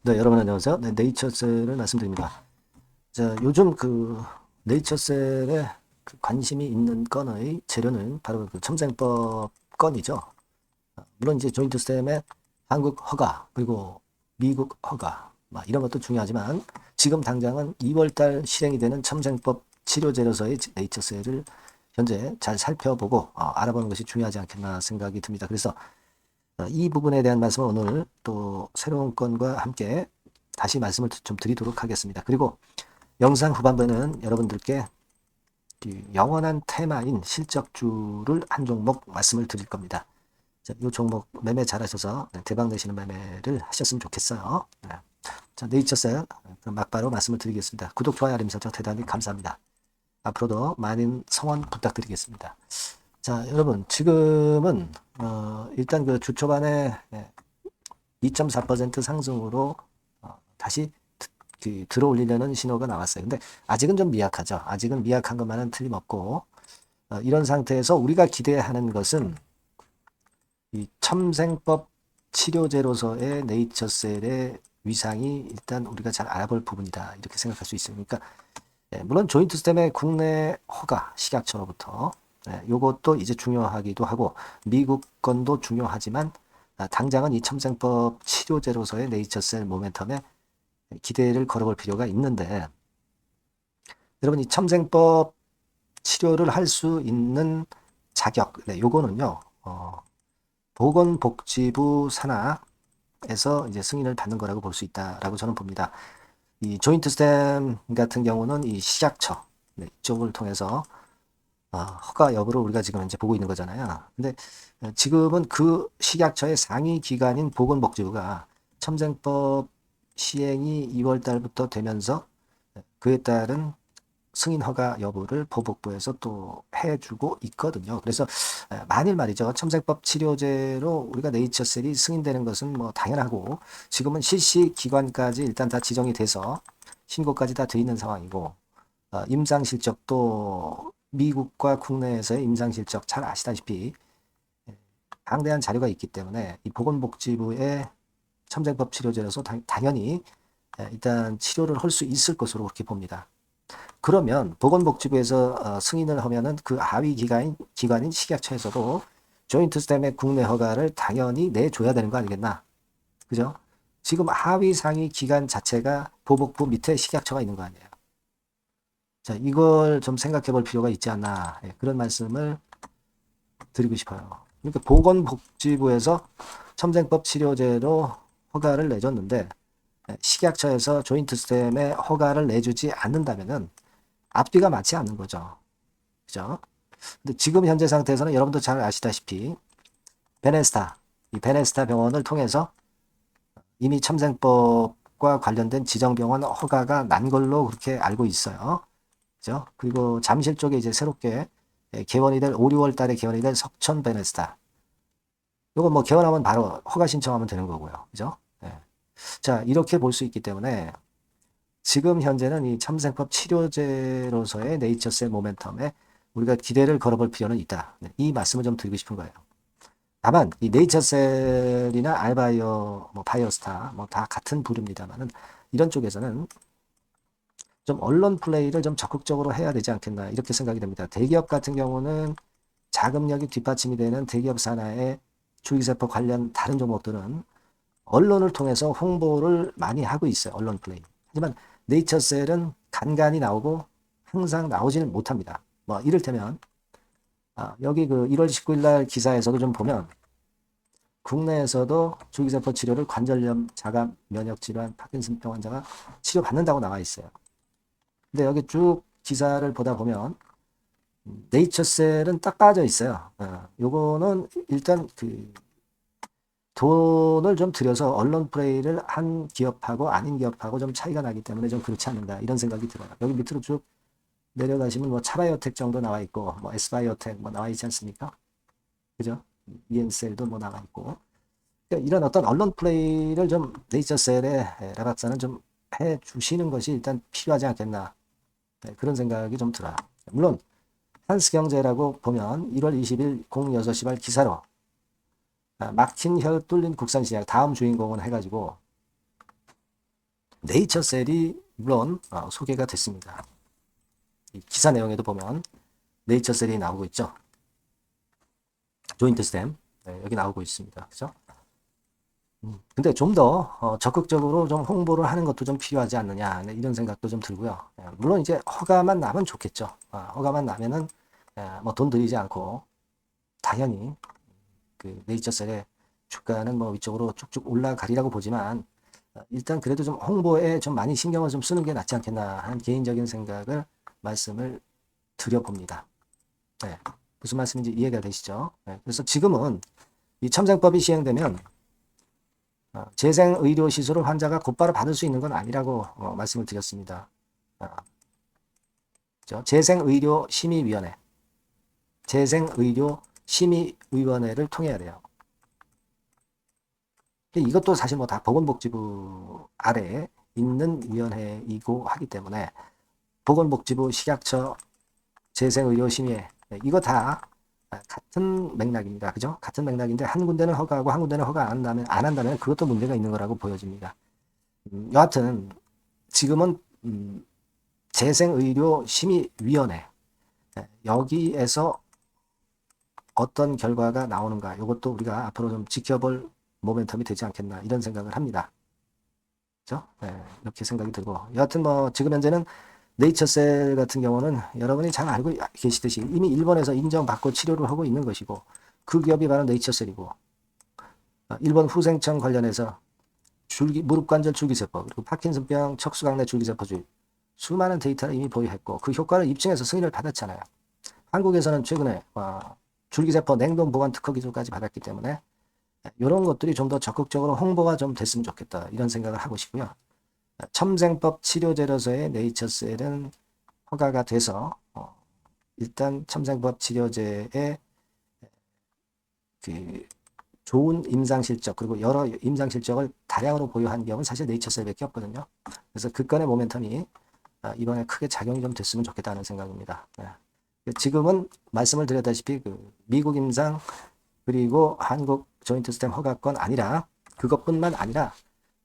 네, 여러분 안녕하세요. 네, 네이처셀을 말씀드립니다. 자, 요즘 그 네이처셀에 그 관심이 있는 건의 재료는 바로 그 첨생법 건이죠. 물론 이제 조인트 스템의 한국 허가 그리고 미국 허가 막 이런 것도 중요하지만 지금 당장은 2월 달 실행이 되는 첨생법 치료 재료서의 네이처셀을 현재 잘 살펴보고 알아보는 것이 중요하지 않겠나 생각이 듭니다. 그래서 이 부분에 대한 말씀을 오늘 또 새로운 건과 함께 다시 말씀을 좀 드리도록 하겠습니다. 그리고 영상 후반부에는 여러분들께 그 영원한 테마인 실적주를 한 종목 말씀을 드릴 겁니다. 자, 이 종목 매매 잘하셔서 대박 내시는 매매를 하셨으면 좋겠어요. 네. 자, 네이처셀 그럼 막바로 말씀을 드리겠습니다. 구독, 좋아요, 알림 설정 대단히 감사합니다. 앞으로도 많은 성원 부탁드리겠습니다. 자, 여러분 지금은 일단 그 주 초반에 2.4% 상승으로 다시 들어올리려는 신호가 나왔어요. 근데 아직은 좀 미약하죠. 아직은 미약한 것만은 틀림없고 이런 상태에서 우리가 기대하는 것은 이 첨생법 치료제로서의 네이처셀의 위상이 일단 우리가 잘 알아볼 부분이다. 이렇게 생각할 수 있어요. 그러니까 물론 조인트 스템의 국내 허가 식약처로부터 요것도 이제 중요하기도 하고 미국 건도 중요하지만 당장은 이 첨생법 치료제로서의 네이처셀 모멘텀에 기대를 걸어볼 필요가 있는데 여러분 이 첨생법 치료를 할 수 있는 자격 요거는요 보건복지부 산하에서 이제 승인을 받는 거라고 볼 수 있다라고 저는 봅니다. 이 조인트 스템 같은 경우는 이 식약처 이쪽을 통해서 허가 여부를 우리가 지금 이제 보고 있는 거잖아요. 근데 지금은 그 식약처의 상위 기관인 보건복지부가 첨생법 시행이 2월 달부터 되면서 그에 따른 승인 허가 여부를 보복부에서 또 해주고 있거든요. 그래서 만일 말이죠. 첨생법 치료제로 우리가 네이처셀이 승인되는 것은 뭐 당연하고 지금은 실시 기관까지 일단 다 지정이 돼서 신고까지 다 돼 있는 상황이고 임상 실적도 미국과 국내에서의 임상 실적 잘 아시다시피 방대한 자료가 있기 때문에 이 보건복지부의 첨생법 치료제로서 당연히 일단 치료를 할 수 있을 것으로 그렇게 봅니다. 그러면 보건복지부에서 승인을 하면은 그 하위 기관인 식약처에서도 조인트 스템의 국내 허가를 당연히 내줘야 되는 거 아니겠나? 그죠? 지금 하위 상위 기관 자체가 보복부 밑에 식약처가 있는 거 아니에요. 자, 이걸 좀 생각해 볼 필요가 있지 않나. 그런 말씀을 드리고 싶어요. 그러니까 보건복지부에서 첨생법 치료제로 허가를 내줬는데 식약처에서 조인트 스템의 허가를 내주지 않는다면은 앞뒤가 맞지 않는 거죠. 그죠? 근데 지금 현재 상태에서는 여러분도 잘 아시다시피 베네스타, 이 베네스타 병원을 통해서 이미 첨생법과 관련된 지정병원 허가가 난 걸로 그렇게 알고 있어요. 그죠? 그리고 잠실 쪽에 이제 새롭게 개원이 될 5, 6월 달에 개원이 될 석천 베네스타. 요거 뭐 개원하면 바로 허가 신청하면 되는 거고요. 그죠? 네. 자, 이렇게 볼 수 있기 때문에 지금 현재는 이 첨생법 치료제로서의 네이처셀 모멘텀에 우리가 기대를 걸어볼 필요는 있다. 네, 이 말씀을 좀 드리고 싶은 거예요. 다만 이 네이처셀이나 알바이오, 뭐 바이오스타 뭐 다 같은 부류입니다만은 이런 쪽에서는 좀 언론 플레이를 좀 적극적으로 해야 되지 않겠나 이렇게 생각이 됩니다. 대기업 같은 경우는 자금력이 뒷받침이 되는 대기업 산하의 줄기세포 관련 다른 종목들은 언론을 통해서 홍보를 많이 하고 있어요. 언론 플레이. 하지만 네이처셀은 간간히 나오고 항상 나오지는 못합니다. 뭐 이를테면 여기 그 1월 19일 날 기사에서도 좀 보면 국내에서도 줄기세포 치료를 관절염, 자가 면역 질환, 파킨슨병 환자가 치료받는다고 나와 있어요. 근데 여기 쭉 기사를 보다 보면 네이처셀은 딱 빠져 있어요. 요거는 일단 그 돈을 좀 들여서 언론 플레이를 한 기업하고 아닌 기업하고 좀 차이가 나기 때문에 좀 그렇지 않는가 이런 생각이 들어요. 여기 밑으로 쭉 내려가시면 뭐 차바이오텍 정도 나와 있고 뭐 S바이오텍 뭐 나와 있지 않습니까? 그죠? ENCL도 뭐 나와 있고 그러니까 이런 어떤 언론 플레이를 좀 네이처셀의 라박사는 좀 해주시는 것이 일단 필요하지 않겠나 그런 생각이 좀 들어요. 물론 한스경제라고 보면 1월 20일 06시 발 기사로 막힌 혈 뚫린 국산시약 다음 주인공은 해가지고 네이처셀이 물론 소개가 됐습니다. 이 기사 내용에도 보면 네이처셀이 나오고 있죠. 조인트스템 여기 나오고 있습니다. 그죠? 근데 좀 더 적극적으로 좀 홍보를 하는 것도 좀 필요하지 않느냐 이런 생각도 좀 들고요. 물론 이제 허가만 나면 좋겠죠. 허가만 나면은 뭐 돈 들이지 않고 당연히 그 네이처셀의 주가는 뭐 위쪽으로 쭉쭉 올라가리라고 보지만 일단 그래도 좀 홍보에 좀 많이 신경을 좀 쓰는 게 낫지 않겠나 하는 개인적인 생각을 말씀을 드려봅니다. 네. 무슨 말씀인지 이해가 되시죠? 네. 그래서 지금은 이 첨생법이 시행되면 재생의료시술을 환자가 곧바로 받을 수 있는 건 아니라고 말씀을 드렸습니다. 재생의료심의위원회, 재생의료심의위원회를 통해야 돼요. 이것도 사실 뭐 다 보건복지부 아래에 있는 위원회이고 하기 때문에 보건복지부, 식약처, 재생의료심의회 이거 다 같은 맥락입니다. 그죠? 같은 맥락인데 한 군데는 허가하고 한 군데는 허가 안 한다면 그것도 문제가 있는 거라고 보여집니다. 여하튼 지금은 재생의료심의위원회 여기에서 어떤 결과가 나오는가 이것도 우리가 앞으로 좀 지켜볼 모멘텀이 되지 않겠나 이런 생각을 합니다. 그렇죠? 네, 이렇게 생각이 들고 여하튼 뭐 지금 현재는 네이처셀 같은 경우는 여러분이 잘 알고 계시듯이 이미 일본에서 인정받고 치료를 하고 있는 것이고 그 기업이 바로 네이처셀이고 일본 후생청 관련해서 무릎관절 줄기세포 그리고 파킨슨병 척수강내 줄기세포주의 수많은 데이터를 이미 보유했고 그 효과를 입증해서 승인을 받았잖아요. 한국에서는 최근에 줄기세포 냉동 보관 특허 기술까지 받았기 때문에 이런 것들이 좀 더 적극적으로 홍보가 좀 됐으면 좋겠다 이런 생각을 하고 싶고요. 첨생법 치료제로서의 네이처셀은 허가가 돼서 일단 첨생법 치료제의 그 좋은 임상 실적 그리고 여러 임상 실적을 다량으로 보유한 기업은 사실 네이처셀밖에 없거든요. 그래서 그 건의 모멘텀이 이번에 크게 작용이 좀 됐으면 좋겠다는 생각입니다. 지금은 말씀을 드렸다시피 그 미국 임상 그리고 한국 조인트 스템 허가권 아니라 그것뿐만 아니라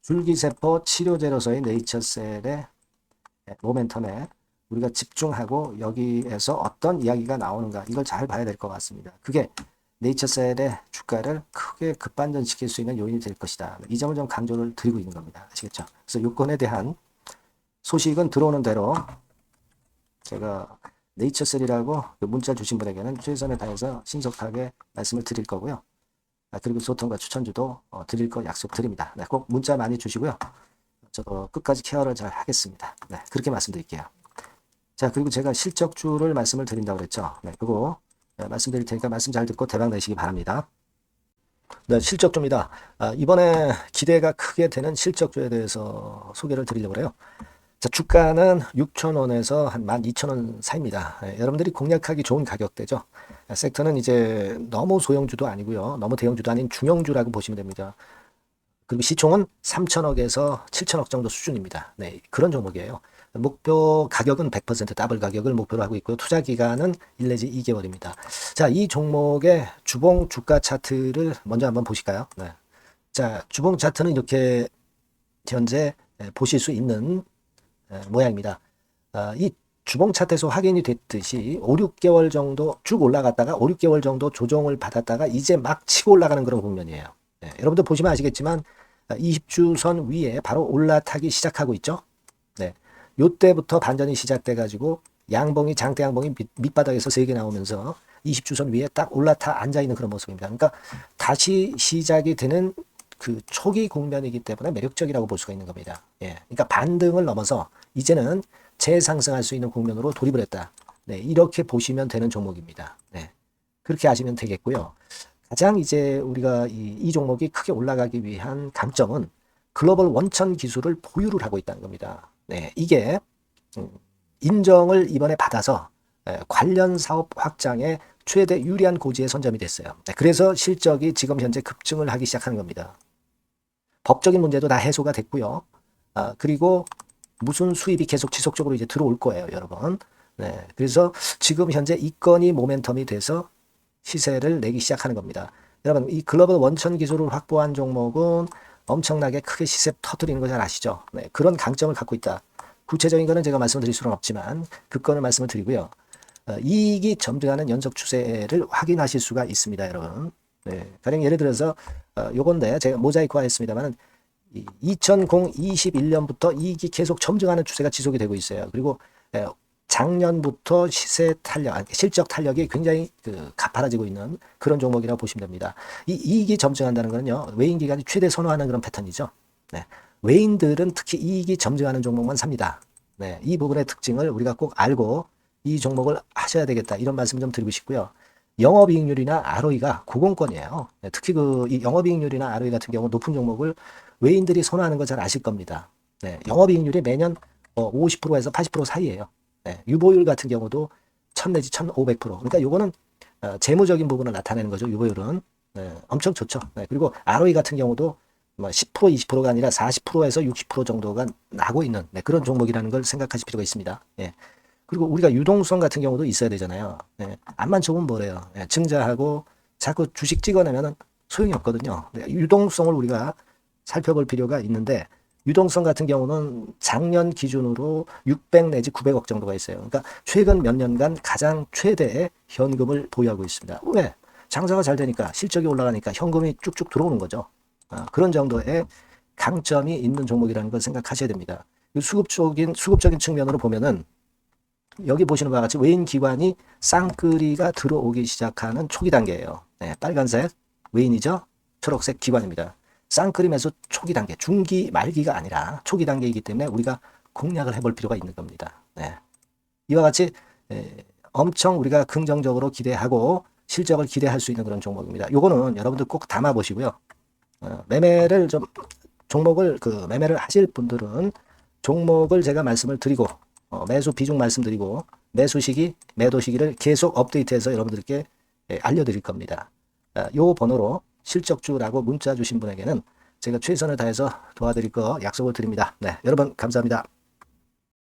줄기세포 치료제로서의 네이처셀의 모멘텀에 우리가 집중하고 여기에서 어떤 이야기가 나오는가 이걸 잘 봐야 될 것 같습니다. 그게 네이처셀의 주가를 크게 급반전시킬 수 있는 요인이 될 것이다. 이 점을 좀 강조를 드리고 있는 겁니다. 아시겠죠? 그래서 요건에 대한 소식은 들어오는 대로 제가 네이처셀이라고 문자 주신 분에게는 최선을 다해서 신속하게 말씀을 드릴 거고요. 그리고 소통과 추천주도 드릴 거 약속드립니다. 네, 꼭 문자 많이 주시고요. 저도 끝까지 케어를 잘 하겠습니다. 네, 그렇게 말씀드릴게요. 자, 그리고 제가 실적주를 말씀을 드린다고 그랬죠. 네, 그거 말씀드릴 테니까 말씀 잘 듣고 대박 내시기 바랍니다. 네, 실적주입니다. 이번에 기대가 크게 되는 실적주에 대해서 소개를 드리려고 해요. 자, 주가는 6,000원에서 한 12,000원 사이입니다. 여러분들이 공략하기 좋은 가격대죠. 섹터는 이제 너무 소형주도 아니고요. 너무 대형주도 아닌 중형주라고 보시면 됩니다. 그리고 시총은 3천억에서 7천억 정도 수준입니다. 네, 그런 종목이에요. 목표 가격은 100% 더블 가격을 목표로 하고 있고요. 투자 기간은 1 내지 2개월입니다. 자, 이 종목의 주봉 주가 차트를 먼저 한번 보실까요? 네. 자, 주봉 차트는 이렇게 현재 보실 수 있는 모양입니다. 이 주봉 차트에서 확인이 됐듯이 5, 6개월 정도 쭉 올라갔다가 5, 6개월 정도 조정을 받았다가 이제 막 치고 올라가는 그런 국면이에요. 네, 여러분들 보시면 아시겠지만 20주선 위에 바로 올라타기 시작하고 있죠. 네, 요때부터 반전이 시작돼 가지고 양봉이 장대 양봉이 밑바닥에서 3개 나오면서 20주선 위에 딱 올라타 앉아 있는 그런 모습입니다. 그러니까 다시 시작이 되는 그 초기 국면이기 때문에 매력적이라고 볼 수가 있는 겁니다. 예, 그러니까 반등을 넘어서 이제는 재상승할 수 있는 국면으로 돌입을 했다. 네, 이렇게 보시면 되는 종목입니다. 네, 그렇게 아시면 되겠고요. 가장 이제 우리가 이 종목이 크게 올라가기 위한 강점은 글로벌 원천 기술을 보유를 하고 있다는 겁니다. 네, 이게 인정을 이번에 받아서 관련 사업 확장에 최대 유리한 고지에 선점이 됐어요. 네, 그래서 실적이 지금 현재 급증을 하기 시작하는 겁니다. 법적인 문제도 다 해소가 됐고요. 그리고 무슨 수입이 계속 지속적으로 이제 들어올 거예요, 여러분. 네, 그래서 지금 현재 이 건이 모멘텀이 돼서 시세를 내기 시작하는 겁니다. 여러분, 이 글로벌 원천 기술을 확보한 종목은 엄청나게 크게 시세 터뜨리는 거 잘 아시죠? 네, 그런 강점을 갖고 있다. 구체적인 거는 제가 말씀을 드릴 수는 없지만 그 건을 말씀을 드리고요. 이익이 점증하는 연속 추세를 확인하실 수가 있습니다, 여러분. 네, 가령 예를 들어서 요건데 제가 모자이크화 했습니다만은 2021년부터 이익이 계속 점증하는 추세가 지속이 되고 있어요. 그리고 작년부터 시세 탄력, 실적 탄력이 굉장히 가파라지고 있는 그런 종목이라고 보시면 됩니다. 이 이익이 점증한다는 것은요, 외인 기관이 최대 선호하는 그런 패턴이죠. 네, 외인들은 특히 이익이 점증하는 종목만 삽니다. 네, 이 부분의 특징을 우리가 꼭 알고 이 종목을 하셔야 되겠다, 이런 말씀 좀 드리고 싶고요. 영업이익률이나 ROE가 고공권이에요. 네, 특히 이 영업이익률이나 ROE 같은 경우 높은 종목을 외인들이 선호하는 거 잘 아실 겁니다. 네, 영업이익률이 매년 50%에서 80% 사이에요. 네, 유보율 같은 경우도 1000 내지 1500%. 그러니까 요거는 재무적인 부분을 나타내는 거죠. 유보율은. 네, 엄청 좋죠. 네, 그리고 ROE 같은 경우도 10% 20%가 아니라 40%에서 60% 정도가 나고 있는 그런 종목이라는 걸 생각하실 필요가 있습니다. 예. 그리고 우리가 유동성 같은 경우도 있어야 되잖아요. 예. 암만 좋으면 뭐래요. 예. 증자하고 자꾸 주식 찍어내면은 소용이 없거든요. 유동성을 우리가 살펴볼 필요가 있는데, 유동성 같은 경우는 작년 기준으로 600 내지 900억 정도가 있어요. 그러니까 최근 몇 년간 가장 최대의 현금을 보유하고 있습니다. 왜? 장사가 잘 되니까, 실적이 올라가니까 현금이 쭉쭉 들어오는 거죠. 그런 정도의 강점이 있는 종목이라는 걸 생각하셔야 됩니다. 수급적인 측면으로 보면은 여기 보시는 바와 같이 외인 기관이 쌍끌이가 들어오기 시작하는 초기 단계예요. 네, 빨간색 외인이죠. 초록색 기관입니다. 쌍끌이 매수 초기 단계, 중기 말기가 아니라 초기 단계이기 때문에 우리가 공략을 해볼 필요가 있는 겁니다. 네. 이와 같이 엄청 우리가 긍정적으로 기대하고 실적을 기대할 수 있는 그런 종목입니다. 요거는 여러분들 꼭 담아 보시고요. 매매를 매매를 하실 분들은 종목을 제가 말씀을 드리고, 매수 비중 말씀드리고, 매수 시기, 매도 시기를 계속 업데이트해서 여러분들께 알려드릴 겁니다. 요 번호로 실적주라고 문자 주신 분에게는 제가 최선을 다해서 도와드릴 거 약속을 드립니다. 네, 여러분 감사합니다.